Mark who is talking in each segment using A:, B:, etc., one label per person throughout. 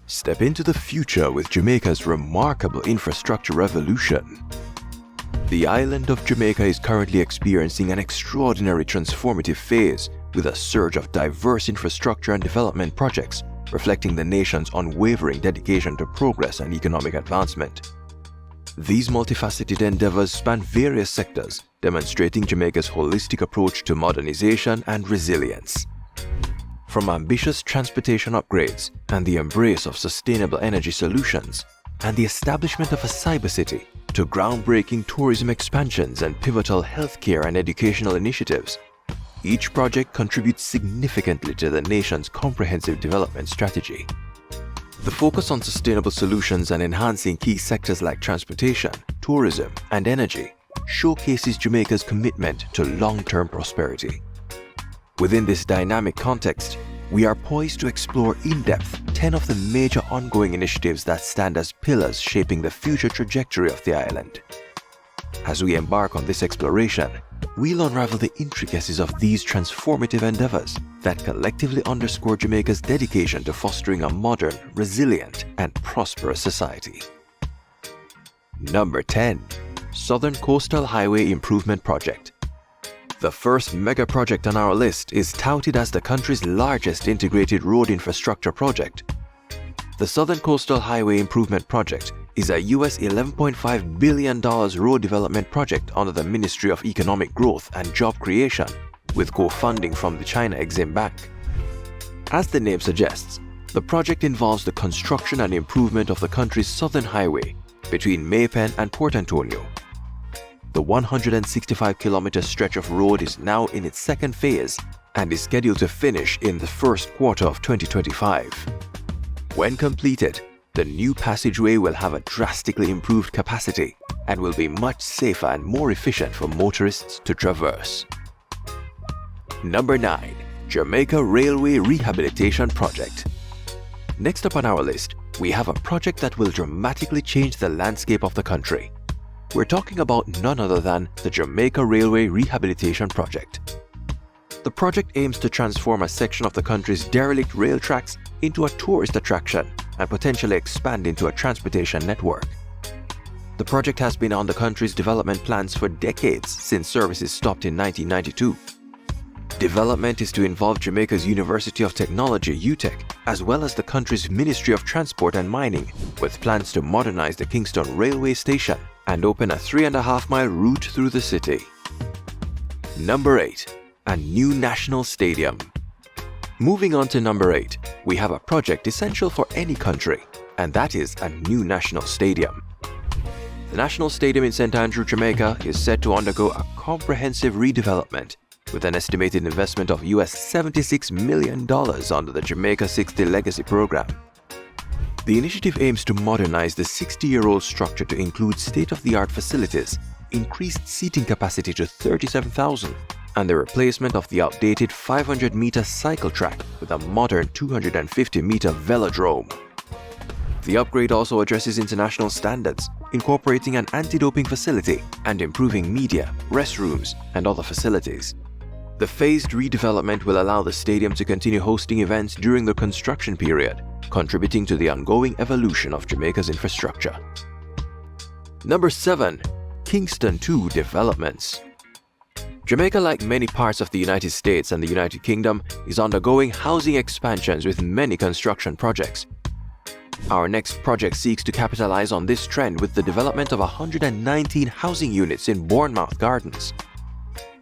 A: Step into the future with Jamaica's remarkable infrastructure revolution. The island of Jamaica is currently experiencing an extraordinary transformative phase with a surge of diverse infrastructure and development projects reflecting the nation's unwavering dedication to progress and economic advancement. These multifaceted endeavors span various sectors, demonstrating Jamaica's holistic approach to modernization and resilience. From ambitious transportation upgrades and the embrace of sustainable energy solutions, and the establishment of a cyber city, to groundbreaking tourism expansions and pivotal healthcare and educational initiatives, each project contributes significantly to the nation's comprehensive development strategy. The focus on sustainable solutions and enhancing key sectors like transportation, tourism, and energy showcases Jamaica's commitment to long-term prosperity. Within this dynamic context, we are poised to explore in depth 10 of the major ongoing initiatives that stand as pillars shaping the future trajectory of the island. As we embark on this exploration, we'll unravel the intricacies of these transformative endeavors that collectively underscore Jamaica's dedication to fostering a modern, resilient, and prosperous society. Number 10. Southern Coastal Highway Improvement Project. The first mega project on our list is touted as the country's largest integrated road infrastructure project. The Southern Coastal Highway Improvement Project is a US $11.5 billion road development project under the Ministry of Economic Growth and Job Creation, with co-funding from the China Exim Bank. As the name suggests, the project involves the construction and improvement of the country's southern highway between Maypen and Port Antonio. The 165-kilometer stretch of road is now in its second phase and is scheduled to finish in the first quarter of 2025. When completed, the new passageway will have a drastically improved capacity and will be much safer and more efficient for motorists to traverse. Number 9. Jamaica Railway Rehabilitation Project. Next up on our list, we have a project that will dramatically change the landscape of the country. We're talking about none other than the Jamaica Railway Rehabilitation Project. The project aims to transform a section of the country's derelict rail tracks into a tourist attraction and potentially expand into a transportation network. The project has been on the country's development plans for decades since services stopped in 1992. Development is to involve Jamaica's University of Technology (UTech), as well as the country's Ministry of Transport and Mining, with plans to modernize the Kingston railway station and open a 3.5-mile route through the city. Number 8. A new national stadium. Moving on to number 8, we have a project essential for any country, and that is a new national stadium. The National Stadium in St. Andrew, Jamaica is set to undergo a comprehensive redevelopment with an estimated investment of US $76 million under the Jamaica 60 Legacy Program. The initiative aims to modernize the 60-year-old structure to include state-of-the-art facilities, increased seating capacity to 37,000, and the replacement of the outdated 500-meter cycle track with a modern 250-meter velodrome. The upgrade also addresses international standards, incorporating an anti-doping facility and improving media, restrooms, and other facilities. The phased redevelopment will allow the stadium to continue hosting events during the construction period, contributing to the ongoing evolution of Jamaica's infrastructure. Number 7. Kingston 2 Developments. Jamaica, like many parts of the United States and the United Kingdom, is undergoing housing expansions with many construction projects. Our next project seeks to capitalize on this trend with the development of 119 housing units in Bournemouth Gardens.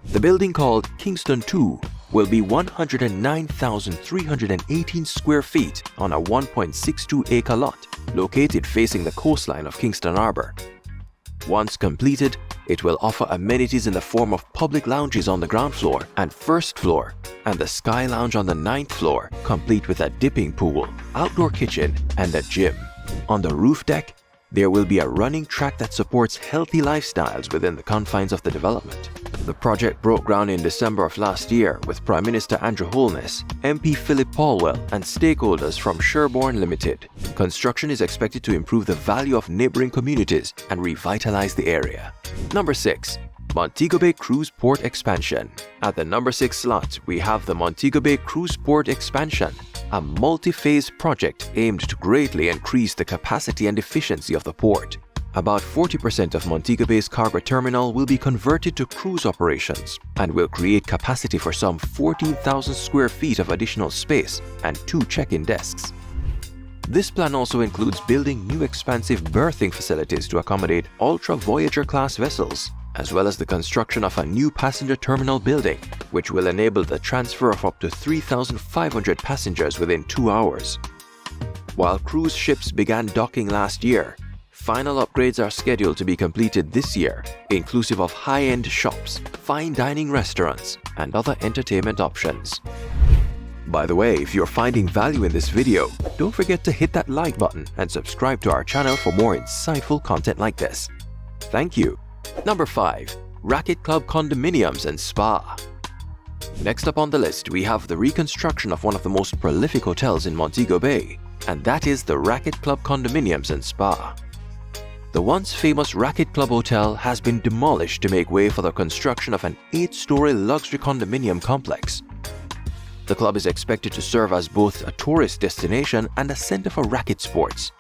A: The building, called Kingston 2, will be 109,318 square feet on a 1.62-acre lot located facing the coastline of Kingston Harbor. Once completed, it will offer amenities in the form of public lounges on the ground floor and first floor, and the Sky Lounge on the 9th floor, complete with a dipping pool, outdoor kitchen, and a gym. On the roof deck, there will be a running track that supports healthy lifestyles within the confines of the development. The project broke ground in December of last year with Prime Minister Andrew Holness, MP Philip Paulwell, and stakeholders from Sherborne Limited. Construction is expected to improve the value of neighboring communities and revitalize the area. Number 6. Montego Bay Cruise Port Expansion. At the number 6 slot, we have the Montego Bay Cruise Port Expansion, a multi-phase project aimed to greatly increase the capacity and efficiency of the port. About 40% of Montego Bay's cargo terminal will be converted to cruise operations and will create capacity for some 14,000 square feet of additional space and 2 check-in desks. This plan also includes building new expansive berthing facilities to accommodate Ultra Voyager class vessels, as well as the construction of a new passenger terminal building, which will enable the transfer of up to 3,500 passengers within 2 hours. While cruise ships began docking last year, final upgrades are scheduled to be completed this year, inclusive of high-end shops, fine dining restaurants, and other entertainment options. By the way, if you're finding value in this video, don't forget to hit that like button and subscribe to our channel for more insightful content like this. Thank you. Number 5. Racket Club Condominiums and Spa. Next up on the list, we have the reconstruction of one of the most prolific hotels in Montego Bay, and that is the Racket Club Condominiums and Spa. The once famous Racket Club Hotel has been demolished to make way for the construction of an 8-story luxury condominium complex. The club is expected to serve as both a tourist destination and a center for racket sports.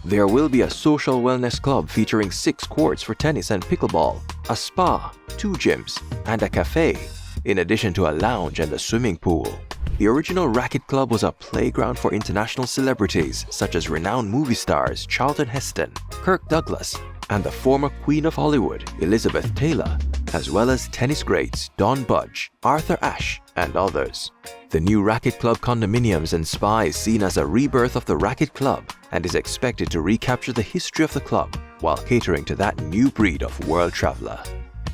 A: There will be a social wellness club featuring 6 courts for tennis and pickleball, a spa, 2 gyms, and a cafe, in addition to a lounge and a swimming pool. The original Racket Club was a playground for international celebrities such as renowned movie stars Charlton Heston, Kirk Douglas, and the former Queen of Hollywood, Elizabeth Taylor, as well as tennis greats Don Budge, Arthur Ashe, and others. The new Racket Club Condominiums and Spa is seen as a rebirth of the Racket Club and is expected to recapture the history of the club while catering to that new breed of world traveler.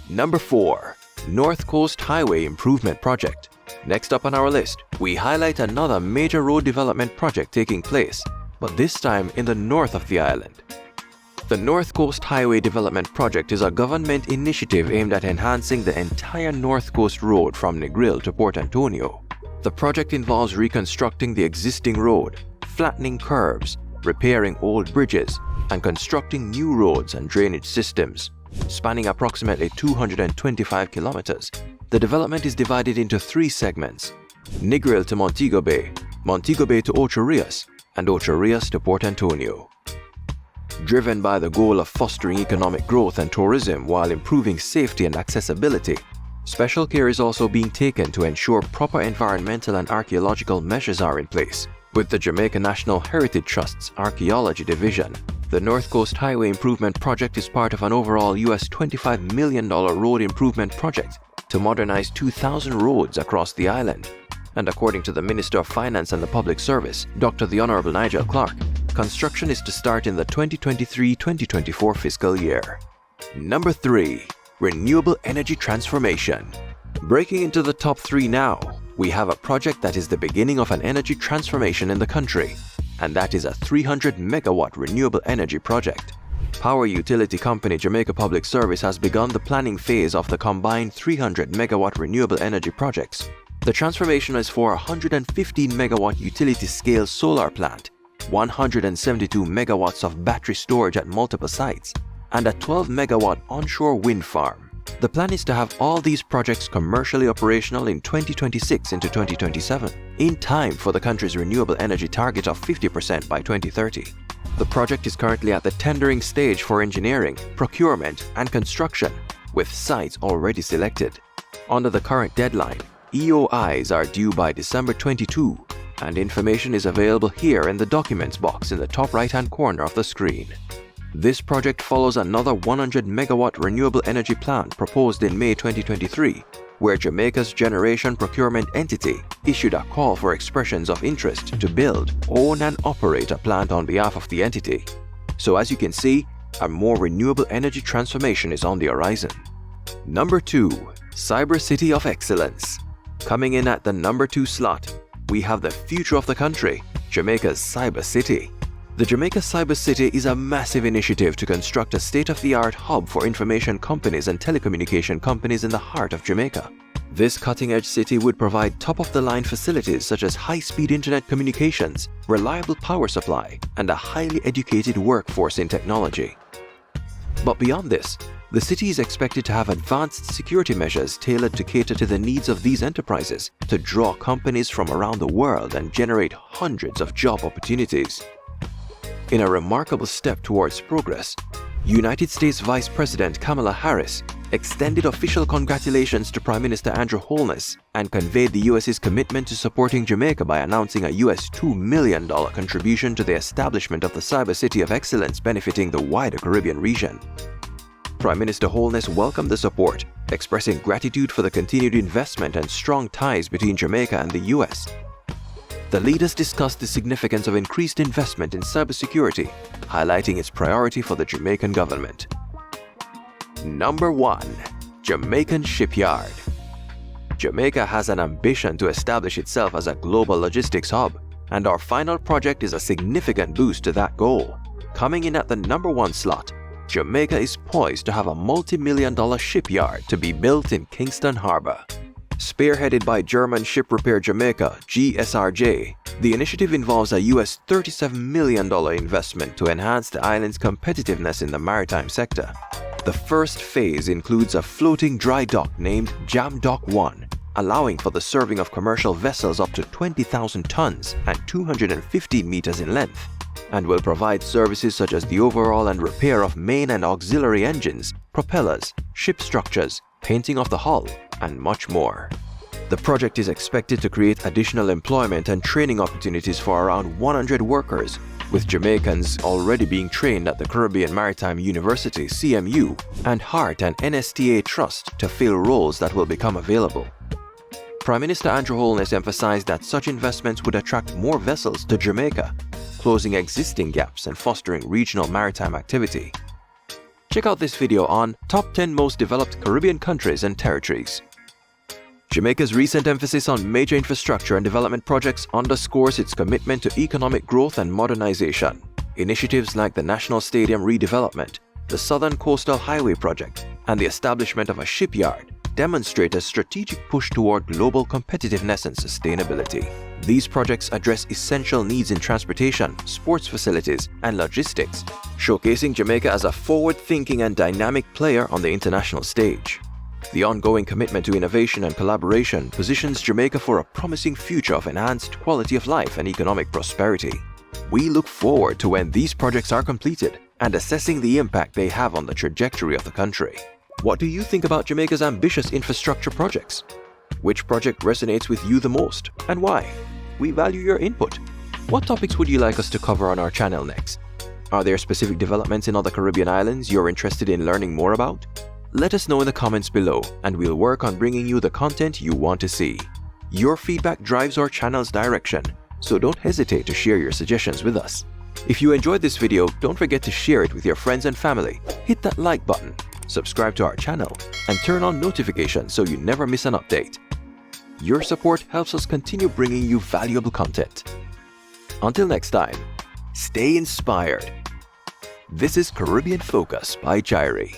A: Number 4. North Coast Highway Improvement Project. Next up on our list, we highlight another major road development project taking place, but this time in the north of the island. The North Coast Highway Development Project is a government initiative aimed at enhancing the entire North Coast Road from Negril to Port Antonio. The project involves reconstructing the existing road, flattening curves, repairing old bridges, and constructing new roads and drainage systems. Spanning approximately 225 kilometers, the development is divided into 3 segments: Negril to Montego Bay to Ocho Rios, and Ocho Rios to Port Antonio. Driven by the goal of fostering economic growth and tourism while improving safety and accessibility, special care is also being taken to ensure proper environmental and archaeological measures are in place. With the Jamaica National Heritage Trust's Archaeology Division, the North Coast Highway Improvement Project is part of an overall US $25 million road improvement project to modernize 2,000 roads across the island. And according to the Minister of Finance and the Public Service, Dr. the Honorable Nigel Clark, construction is to start in the 2023-2024 fiscal year. Number 3. Renewable Energy Transformation. Breaking into the top 3 now, we have a project that is the beginning of an energy transformation in the country, and that is a 300 megawatt renewable energy project. Power utility company Jamaica Public Service has begun the planning phase of the combined 300 megawatt renewable energy projects. The transformation is for a 115 megawatt utility scale solar plant, 172 megawatts of battery storage at multiple sites, and a 12 megawatt onshore wind farm. The plan is to have all these projects commercially operational in 2026 into 2027, in time for the country's renewable energy target of 50% by 2030. The project is currently at the tendering stage for engineering, procurement, and construction, with sites already selected. Under the current deadline, EOIs are due by December 22, and information is available here in the documents box in the top right-hand corner of the screen. This project follows another 100 megawatt renewable energy plant proposed in May 2023, where Jamaica's generation procurement entity issued a call for expressions of interest to build, own and operate a plant on behalf of the entity. So as you can see, a more renewable energy transformation is on the horizon. Number 2. Cyber City of Excellence. Coming in at the number 2 slot, we have the future of the country, Jamaica's Cyber City. The Jamaica Cyber City is a massive initiative to construct a state-of-the-art hub for information companies and telecommunication companies in the heart of Jamaica. This cutting-edge city would provide top-of-the-line facilities such as high-speed internet communications, reliable power supply, and a highly educated workforce in technology. But beyond this, The city is expected to have advanced security measures tailored to cater to the needs of these enterprises to draw companies from around the world and generate hundreds of job opportunities. In a remarkable step towards progress, United States Vice President Kamala Harris extended official congratulations to Prime Minister Andrew Holness and conveyed the U.S.'s commitment to supporting Jamaica by announcing a U.S. $2 million contribution to the establishment of the Cyber City of Excellence benefiting the wider Caribbean region. Prime Minister Holness welcomed the support, expressing gratitude for the continued investment and strong ties between Jamaica and the U.S. The leaders discussed the significance of increased investment in cybersecurity, highlighting its priority for the Jamaican government. Number 1. Jamaican Shipyard. Jamaica has an ambition to establish itself as a global logistics hub, and our final project is a significant boost to that goal. Coming in at the number 1 slot, Jamaica is poised to have a multi-million-dollar shipyard to be built in Kingston Harbor. Spearheaded by German Ship Repair Jamaica (GSRJ), the initiative involves a US $37 million investment to enhance the island's competitiveness in the maritime sector. The first phase includes a floating dry dock named Jam Dock 1, allowing for the serving of commercial vessels up to 20,000 tons and 215 meters in length, and will provide services such as the overhaul and repair of main and auxiliary engines, propellers, ship structures, painting of the hull, and much more. The project is expected to create additional employment and training opportunities for around 100 workers, with Jamaicans already being trained at the Caribbean Maritime University (CMU) and HART and NSTA Trust to fill roles that will become available. Prime Minister Andrew Holness emphasized that such investments would attract more vessels to Jamaica, closing existing gaps and fostering regional maritime activity. Check out this video on Top 10 Most Developed Caribbean Countries and Territories. Jamaica's recent emphasis on major infrastructure and development projects underscores its commitment to economic growth and modernization. Initiatives like the National Stadium Redevelopment, the Southern Coastal Highway Project, and the establishment of a shipyard demonstrate a strategic push toward global competitiveness and sustainability. These projects address essential needs in transportation, sports facilities, and logistics, showcasing Jamaica as a forward-thinking and dynamic player on the international stage. The ongoing commitment to innovation and collaboration positions Jamaica for a promising future of enhanced quality of life and economic prosperity. We look forward to when these projects are completed and assessing the impact they have on the trajectory of the country. What do you think about Jamaica's ambitious infrastructure projects? Which project resonates with you the most, and why? We value your input. What topics would you like us to cover on our channel next? Are there specific developments in other Caribbean islands you're interested in learning more about? Let us know in the comments below, and we'll work on bringing you the content you want to see. Your feedback drives our channel's direction, so don't hesitate to share your suggestions with us. If you enjoyed this video, don't forget to share it with your friends and family. Hit that like button, subscribe to our channel, and turn on notifications so you never miss an update. Your support helps us continue bringing you valuable content. Until next time, stay inspired. This is Caribbean Focus by Jairi.